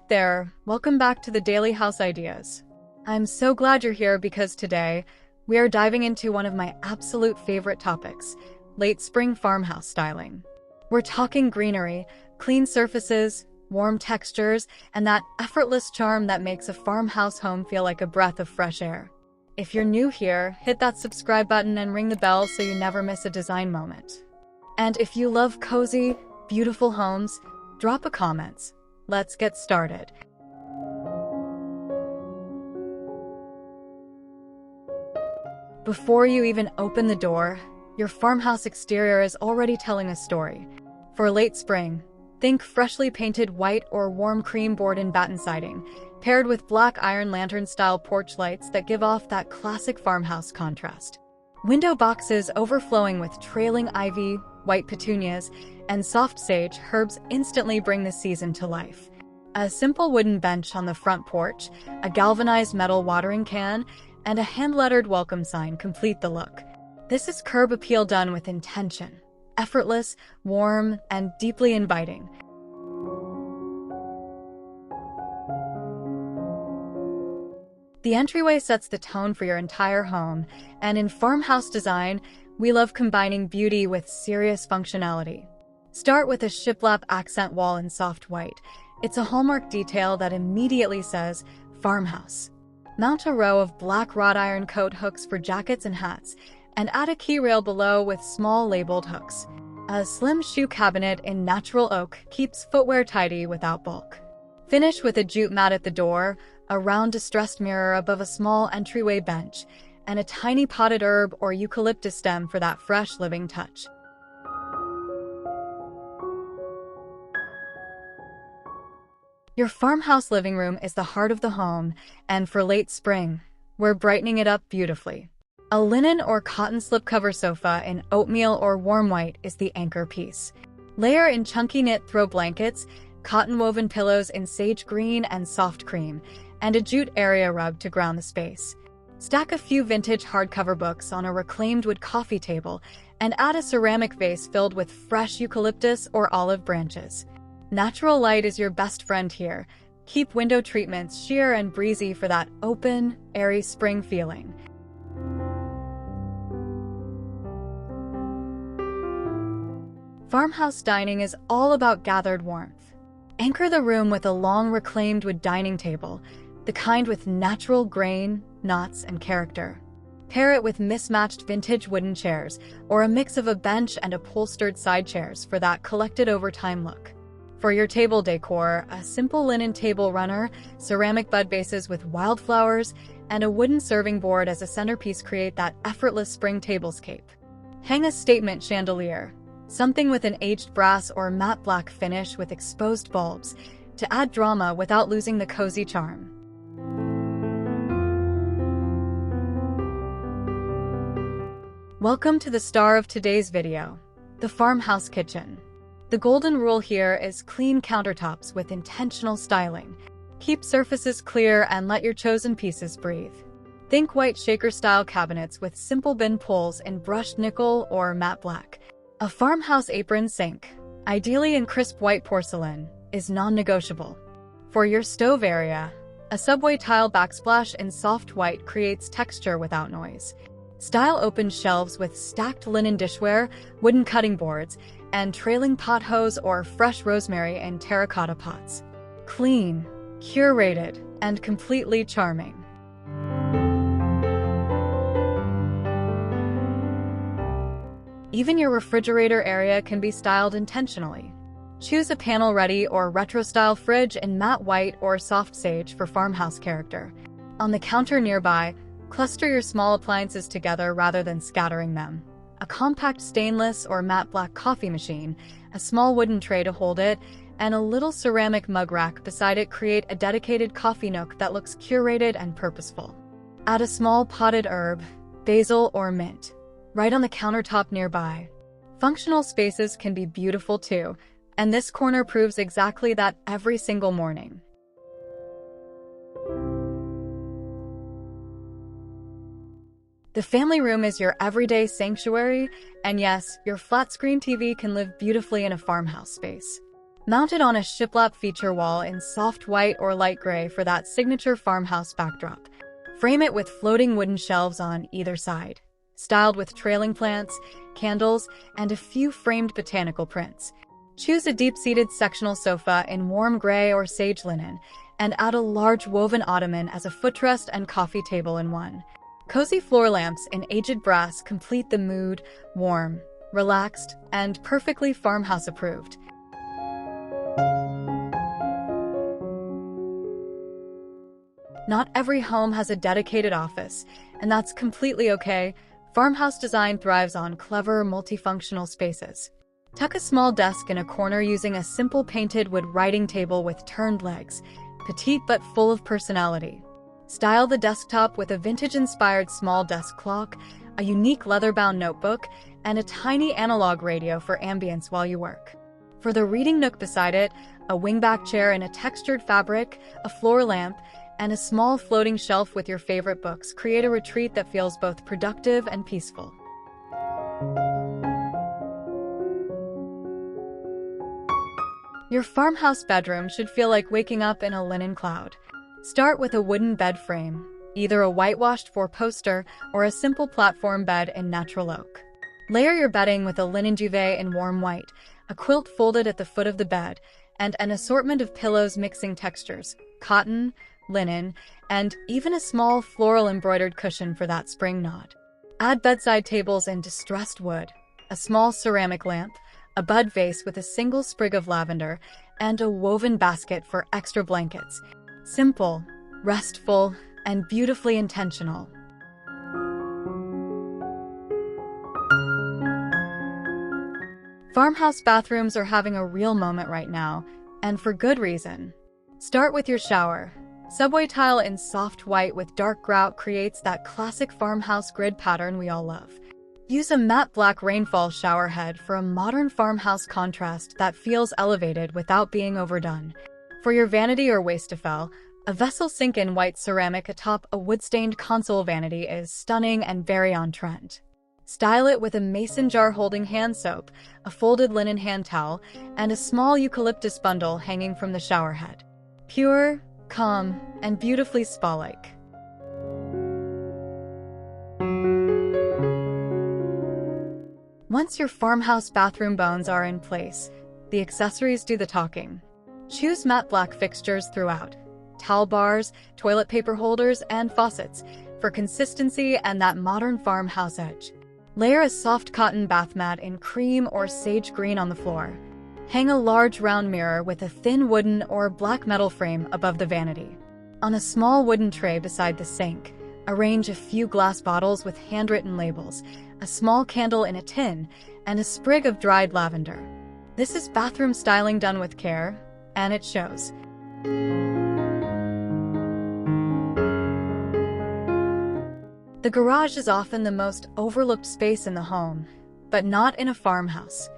there, welcome back to the Daily House Ideas. I'm so glad you're here because today we are diving into one of my absolute favorite topics, late spring farmhouse styling. We're talking greenery, clean surfaces, warm textures, and that effortless charm that makes a farmhouse home feel like a breath of fresh air. If you're new here, hit that subscribe button and ring the bell so you never miss a design moment. And if you love cozy, beautiful homes, drop a comment. Let's get started. Before you even open the door, your farmhouse exterior is already telling a story. For late spring, think freshly painted white or warm cream board and batten siding, paired with black iron lantern-style porch lights that give off that classic farmhouse contrast. Window boxes overflowing with trailing ivy, white petunias, and soft sage herbs instantly bring the season to life. A simple wooden bench on the front porch, a galvanized metal watering can, and a hand-lettered welcome sign complete the look. This is curb appeal done with intention. Effortless, warm, and deeply inviting. The entryway sets the tone for your entire home, and in farmhouse design, we love combining beauty with serious functionality. Start with a shiplap accent wall in soft white. It's a hallmark detail that immediately says, farmhouse. Mount a row of black wrought iron coat hooks for jackets and hats, and add a key rail below with small labeled hooks. A slim shoe cabinet in natural oak keeps footwear tidy without bulk. Finish with a jute mat at the door, a round distressed mirror above a small entryway bench, and a tiny potted herb or eucalyptus stem for that fresh living touch. Your farmhouse living room is the heart of the home, and for late spring, we're brightening it up beautifully. A linen or cotton slipcover sofa in oatmeal or warm white is the anchor piece. Layer in chunky knit throw blankets, cotton woven pillows in sage green and soft cream, and a jute area rug to ground the space. Stack a few vintage hardcover books on a reclaimed wood coffee table and add a ceramic vase filled with fresh eucalyptus or olive branches. Natural light is your best friend here. Keep window treatments sheer and breezy for that open, airy spring feeling. Farmhouse dining is all about gathered warmth. Anchor the room with a long reclaimed wood dining table, the kind with natural grain, knots, and character. Pair it with mismatched vintage wooden chairs, or a mix of a bench and upholstered side chairs for that collected over time look. For your table decor, a simple linen table runner, ceramic bud vases with wildflowers, and a wooden serving board as a centerpiece create that effortless spring tablescape. Hang a statement chandelier, something with an aged brass or matte black finish with exposed bulbs, to add drama without losing the cozy charm. Welcome to the star of today's video, the farmhouse kitchen. The golden rule here is clean countertops with intentional styling. Keep surfaces clear and let your chosen pieces breathe. Think white shaker-style cabinets with simple bin pulls in brushed nickel or matte black. A farmhouse apron sink, ideally in crisp white porcelain, is non-negotiable. For your stove area, a subway tile backsplash in soft white creates texture without noise. Style open shelves with stacked linen dishware, wooden cutting boards, and trailing pot hose or fresh rosemary in terracotta pots. Clean, curated, and completely charming. Even your refrigerator area can be styled intentionally. Choose a panel-ready or retro-style fridge in matte white or soft sage for farmhouse character. On the counter nearby, cluster your small appliances together rather than scattering them. A compact stainless or matte black coffee machine, a small wooden tray to hold it, and a little ceramic mug rack beside it create a dedicated coffee nook that looks curated and purposeful. Add a small potted herb, basil or mint, right on the countertop nearby. Functional spaces can be beautiful too, and this corner proves exactly that every single morning. The family room is your everyday sanctuary, and yes, your flat-screen TV can live beautifully in a farmhouse space. Mounted on a shiplap feature wall in soft white or light gray for that signature farmhouse backdrop. Frame it with floating wooden shelves on either side, styled with trailing plants, candles, and a few framed botanical prints. Choose a deep-seated sectional sofa in warm gray or sage linen, and add a large woven ottoman as a footrest and coffee table in one. Cozy floor lamps in aged brass complete the mood, warm, relaxed, and perfectly farmhouse approved. Not every home has a dedicated office, and that's completely okay. Farmhouse design thrives on clever, multifunctional spaces. Tuck a small desk in a corner using a simple painted wood writing table with turned legs, petite but full of personality. Style the desktop with a vintage-inspired small desk clock, a unique leather-bound notebook, and a tiny analog radio for ambience while you work. For the reading nook beside it, a wingback chair in a textured fabric, a floor lamp, and a small floating shelf with your favorite books create a retreat that feels both productive and peaceful. Your farmhouse bedroom should feel like waking up in a linen cloud. Start with a wooden bed frame, either a whitewashed four-poster or a simple platform bed in natural oak. Layer your bedding with a linen duvet in warm white, a quilt folded at the foot of the bed, and an assortment of pillows mixing textures, cotton, linen, and even a small floral embroidered cushion for that spring nod. Add bedside tables in distressed wood, a small ceramic lamp, a bud vase with a single sprig of lavender, and a woven basket for extra blankets. Simple, restful, and beautifully intentional. Farmhouse bathrooms are having a real moment right now, and for good reason. Start with your shower. Subway tile in soft white with dark grout creates that classic farmhouse grid pattern we all love. Use a matte black rainfall shower head for a modern farmhouse contrast that feels elevated without being overdone. For your vanity or wastafel, a vessel sink in white ceramic atop a wood-stained console vanity is stunning and very on-trend. Style it with a mason jar holding hand soap, a folded linen hand towel, and a small eucalyptus bundle hanging from the shower head. Pure, calm, and beautifully spa-like. Once your farmhouse bathroom bones are in place, the accessories do the talking. Choose matte black fixtures throughout, towel bars, toilet paper holders, and faucets for consistency and that modern farmhouse edge. Layer a soft cotton bath mat in cream or sage green on the floor. Hang a large round mirror with a thin wooden or black metal frame above the vanity. On a small wooden tray beside the sink, arrange a few glass bottles with handwritten labels, a small candle in a tin, and a sprig of dried lavender. This is bathroom styling done with care, and it shows. The garage is often the most overlooked space in the home, but not in a farmhouse.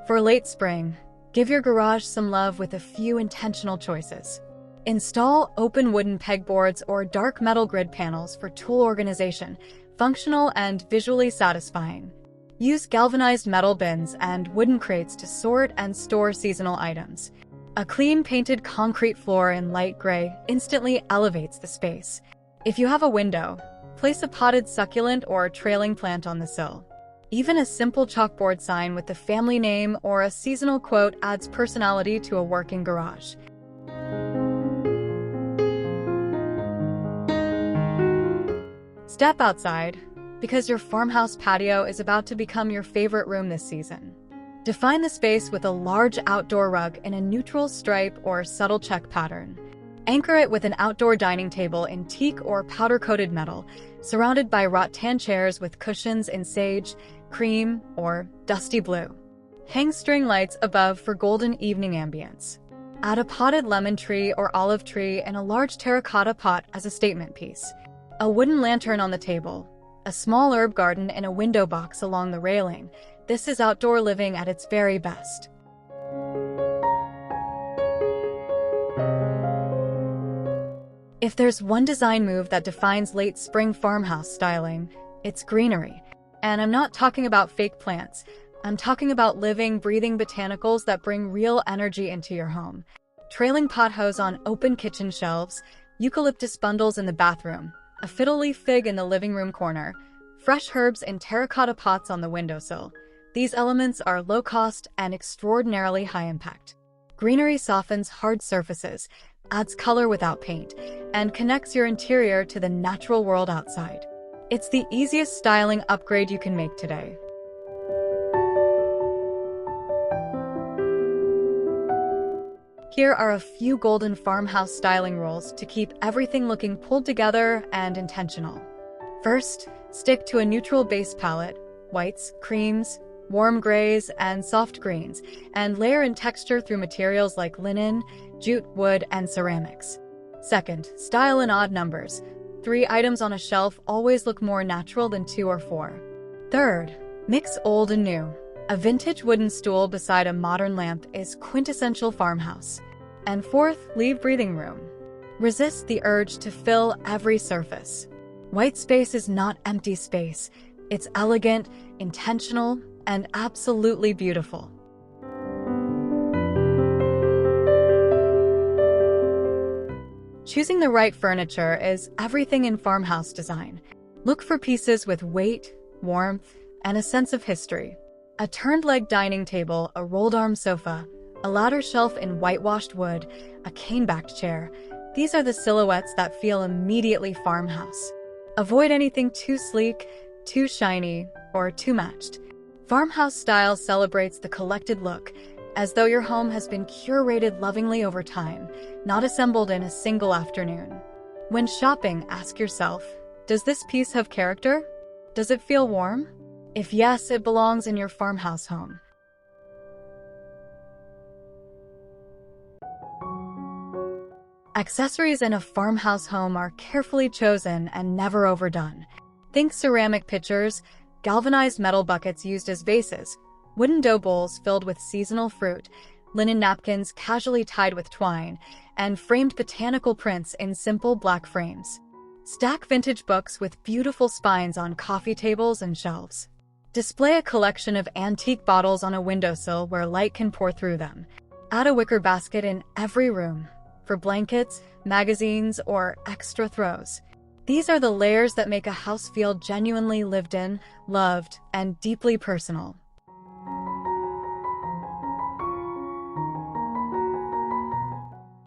For late spring, give your garage some love with a few intentional choices. Install open wooden pegboards or dark metal grid panels for tool organization, functional and visually satisfying. Use galvanized metal bins and wooden crates to sort and store seasonal items. A clean painted concrete floor in light gray instantly elevates the space. If you have a window, place a potted succulent or trailing plant on the sill. Even a simple chalkboard sign with the family name or a seasonal quote adds personality to a working garage. Step outside, because your farmhouse patio is about to become your favorite room this season. Define the space with a large outdoor rug in a neutral stripe or subtle check pattern. Anchor it with an outdoor dining table in teak or powder-coated metal, surrounded by rattan chairs with cushions in sage, cream, or dusty blue. Hang string lights above for golden evening ambience. Add a potted lemon tree or olive tree in a large terracotta pot as a statement piece. A wooden lantern on the table. A small herb garden in a window box along the railing. This is outdoor living at its very best. If there's one design move that defines late spring farmhouse styling, it's greenery. And I'm not talking about fake plants. I'm talking about living, breathing botanicals that bring real energy into your home. Trailing pot hose on open kitchen shelves, eucalyptus bundles in the bathroom, a fiddle leaf fig in the living room corner, fresh herbs in terracotta pots on the windowsill. These elements are low-cost and extraordinarily high-impact. Greenery softens hard surfaces, adds color without paint, and connects your interior to the natural world outside. It's the easiest styling upgrade you can make today. Here are a few golden farmhouse styling rules to keep everything looking pulled together and intentional. First, stick to a neutral base palette, whites, creams, warm grays, and soft greens, and layer in texture through materials like linen, jute, wood, and ceramics. Second, style in odd numbers. 3 items on a shelf always look more natural than 2 or 4. Third, mix old and new. A vintage wooden stool beside a modern lamp is quintessential farmhouse. And fourth, leave breathing room. Resist the urge to fill every surface. White space is not empty space. It's elegant, intentional, and absolutely beautiful. Choosing the right furniture is everything in farmhouse design. Look for pieces with weight, warmth, and a sense of history. A turned-leg dining table, a rolled-arm sofa, a ladder shelf in whitewashed wood, a cane-backed chair. These are the silhouettes that feel immediately farmhouse. Avoid anything too sleek, too shiny, or too matched. Farmhouse style celebrates the collected look, as though your home has been curated lovingly over time, not assembled in a single afternoon. When shopping, ask yourself, does this piece have character? Does it feel warm? If yes, it belongs in your farmhouse home. Accessories in a farmhouse home are carefully chosen and never overdone. Think ceramic pitchers, galvanized metal buckets used as vases, wooden dough bowls filled with seasonal fruit, linen napkins casually tied with twine, and framed botanical prints in simple black frames. Stack vintage books with beautiful spines on coffee tables and shelves. Display a collection of antique bottles on a windowsill where light can pour through them. Add a wicker basket in every room for blankets, magazines, or extra throws. These are the layers that make a house feel genuinely lived in, loved, and deeply personal.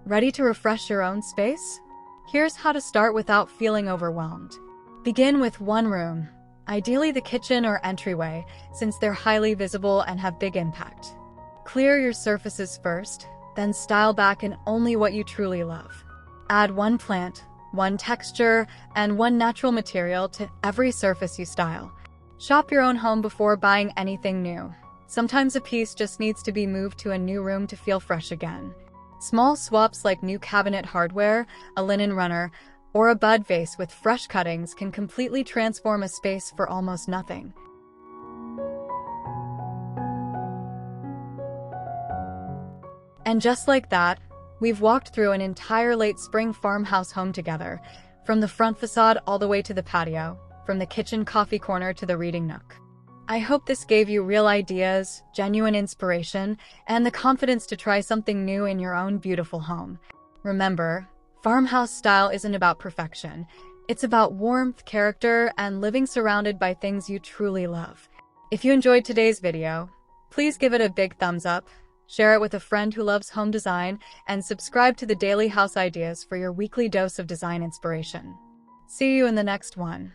Ready to refresh your own space? Here's how to start without feeling overwhelmed. Begin with one room, ideally the kitchen or entryway, since they're highly visible and have big impact. Clear your surfaces first, then style back in only what you truly love. Add one plant, one texture, and one natural material to every surface you style. Shop your own home before buying anything new. Sometimes a piece just needs to be moved to a new room to feel fresh again. Small swaps like new cabinet hardware, a linen runner, or a bud vase with fresh cuttings can completely transform a space for almost nothing. And just like that, we've walked through an entire late spring farmhouse home together, from the front facade all the way to the patio, from the kitchen coffee corner to the reading nook. I hope this gave you real ideas, genuine inspiration, and the confidence to try something new in your own beautiful home. Remember, farmhouse style isn't about perfection. It's about warmth, character, and living surrounded by things you truly love. If you enjoyed today's video, please give it a big thumbs up, share it with a friend who loves home design, and subscribe to the Daily House Ideas for your weekly dose of design inspiration. See you in the next one.